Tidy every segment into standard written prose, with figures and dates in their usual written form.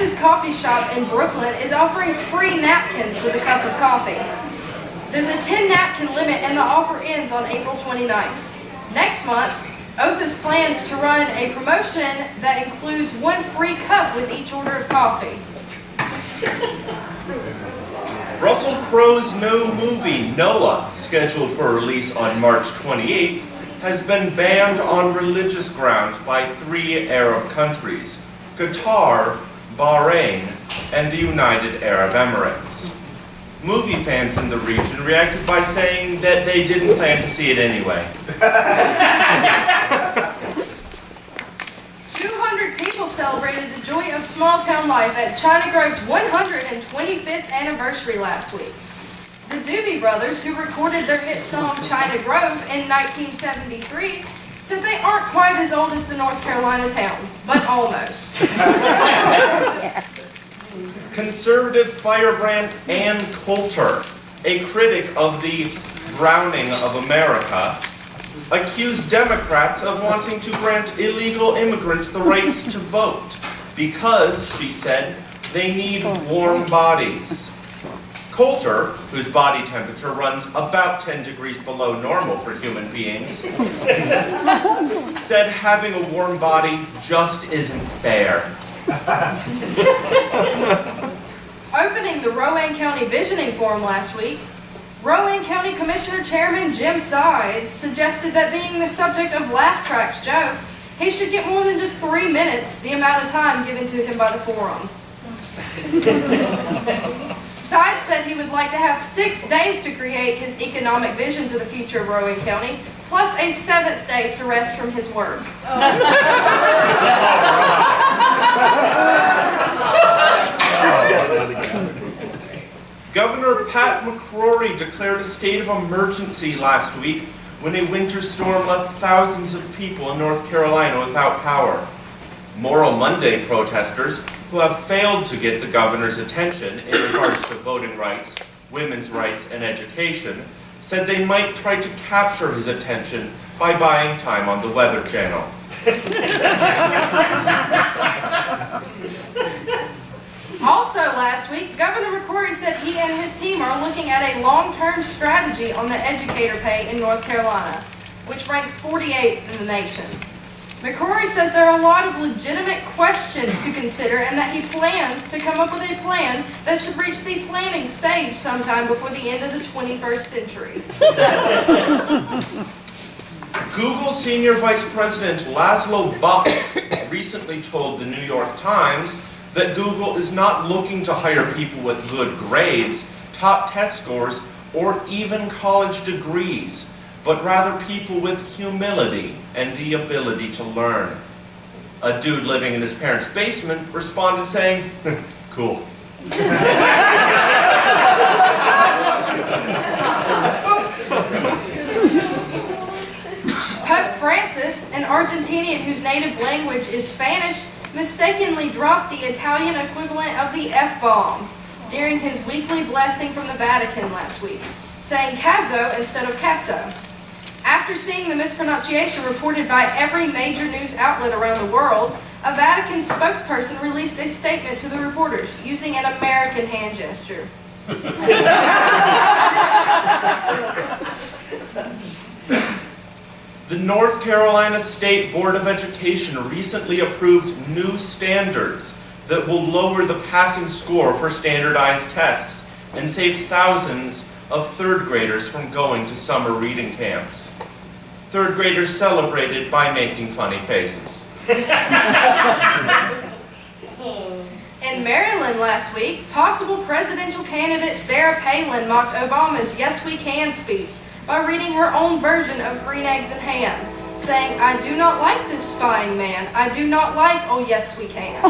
Oath's coffee shop in Brooklyn is offering free napkins with a cup of coffee. There's a 10 napkin limit and the offer ends on April 29th. Next month, Oath's plans to run a promotion that includes one free cup with each order of coffee. Russell Crowe's new movie, Noah, scheduled for release on March 28th, has been banned on religious grounds by 3 Arab countries: Qatar, Bahrain, and the United Arab Emirates. Movie fans in the region reacted by saying that they didn't plan to see it anyway. 200 people celebrated the joy of small-town life at China Grove's 125th anniversary last week. The Doobie Brothers, who recorded their hit song China Grove in 1973, said they aren't quite as old as the North Carolina town, but almost. Conservative firebrand Ann Coulter, a critic of the drowning of America, accused Democrats of wanting to grant illegal immigrants the rights to vote because, she said, they need warm bodies. Coulter, whose body temperature runs about 10 degrees below normal for human beings, said having a warm body just isn't fair. Opening the Rowan County Visioning Forum last week, Rowan County Commissioner Chairman Jim Sides suggested that being the subject of Laugh Track's jokes, he should get more than just 3 minutes, the amount of time given to him by the forum. Sides said he would like to have 6 days to create his economic vision for the future of Rowan County, plus a 7th day to rest from his work. Governor Pat McCrory declared a state of emergency last week when a winter storm left thousands of people in North Carolina without power. Moral Monday protesters, who have failed to get the governor's attention in regards to voting rights, women's rights, and education, said they might try to capture his attention by buying time on the Weather Channel. Also last week, Governor McCrory said he and his team are looking at a long-term strategy on the educator pay in North Carolina, which ranks 48th in the nation. McCrory says there are a lot of legitimate questions to consider and that he plans to come up with a plan that should reach the planning stage sometime before the end of the 21st century. Google Senior Vice President Laszlo Bock recently told the New York Times that Google is not looking to hire people with good grades, top test scores, or even college degrees, but rather people with humility and the ability to learn. A dude living in his parents' basement responded saying, "Cool." Pope Francis, an Argentinian whose native language is Spanish, mistakenly dropped the Italian equivalent of the F-bomb during his weekly blessing from the Vatican last week, saying caso instead of caso. After seeing the mispronunciation reported by every major news outlet around the world, a Vatican spokesperson released a statement to the reporters using an American hand gesture. The North Carolina State Board of Education recently approved new standards that will lower the passing score for standardized tests and save thousands of third graders from going to summer reading camps. Third graders celebrated by making funny faces. In Maryland last week, possible presidential candidate Sarah Palin mocked Obama's Yes We Can speech by reading her own version of Green Eggs and Ham, saying, "I do not like this spying man. I do not like, oh yes we can."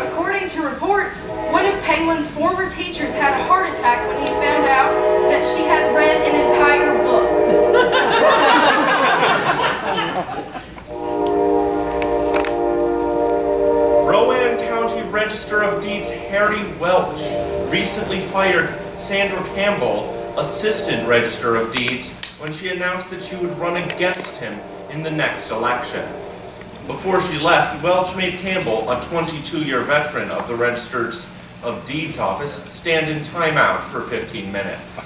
According to reports, one of Palin's former teachers had a heart attack when he found out that she had read an entire book. Rowan County Register of Deeds Harry Welch recently fired Sandra Campbell, Assistant Register of Deeds, when she announced that she would run against him in the next election. Before she left, Welch made Campbell, a 22-year veteran of the Registers of Deeds office, stand in timeout for 15 minutes.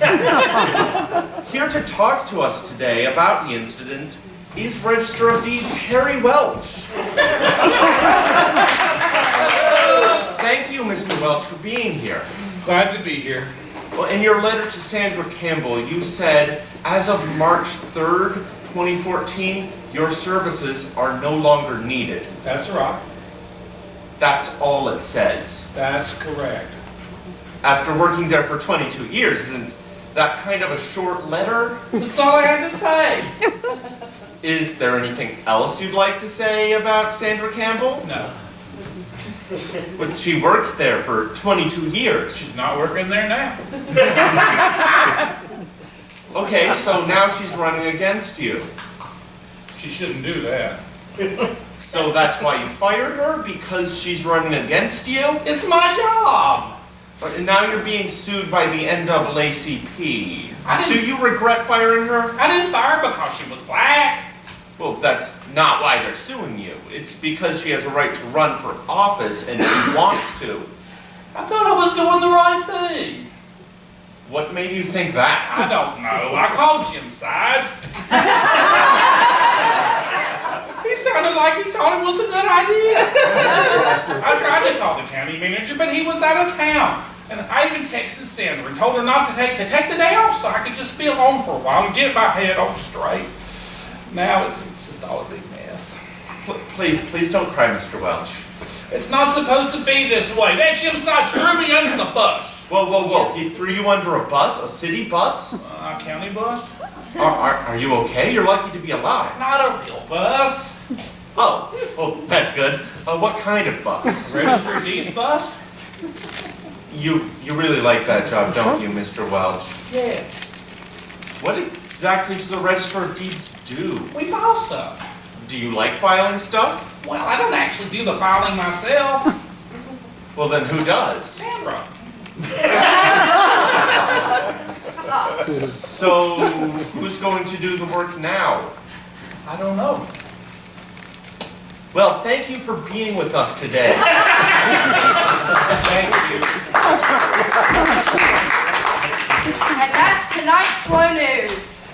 Here to talk to us today about the incident is Register of Deeds Harry Welch. Thank you, Mr. Welch, for being here. Glad to be here. Well, in your letter to Sandra Campbell, you said, as of March 3rd, 2014, your services are no longer needed. That's right. That's all it says. That's correct. After working there for 22 years, isn't that kind of a short letter? That's all I had to say. Is there anything else you'd like to say about Sandra Campbell? No, But she worked there for 22 years. she's not working there now. Okay, so now she's running against you. She shouldn't do that. So that's why you fired her? Because she's running against you? It's my job. And now you're being sued by the NAACP. I didn't- Do you regret firing her? I didn't fire her because she was black. Well, that's not why they're suing you. It's because she has a right to run for office and she wants to. I thought I was doing the right thing. What made you think that? I don't know. I called Jim Sides. He sounded like he thought it was a good idea. I tried to call the county manager, but he was out of town. And I even texted Sandra and told her not to take the day off so I could just be alone for a while and get my head on straight. Now it's just all a big mess. Please don't cry, Mr. Welch. It's not supposed to be this way. That Jim Sides threw me under the bus. Whoa. He threw you under a bus? A city bus? A county bus? Are you okay? You're lucky to be alive. Not a real bus. Oh, that's good. What kind of bus? Registered Deeds bus? You really like that job, don't you, Mr. Welch? Yeah. What exactly does a Register of Deeds do? We file stuff. Do you like filing stuff? Well, I don't actually do the filing myself. Well, then who does? Sandra. So, who's going to do the work now? I don't know. Well, thank you for being with us today. Thank you. And that's tonight's Slow News.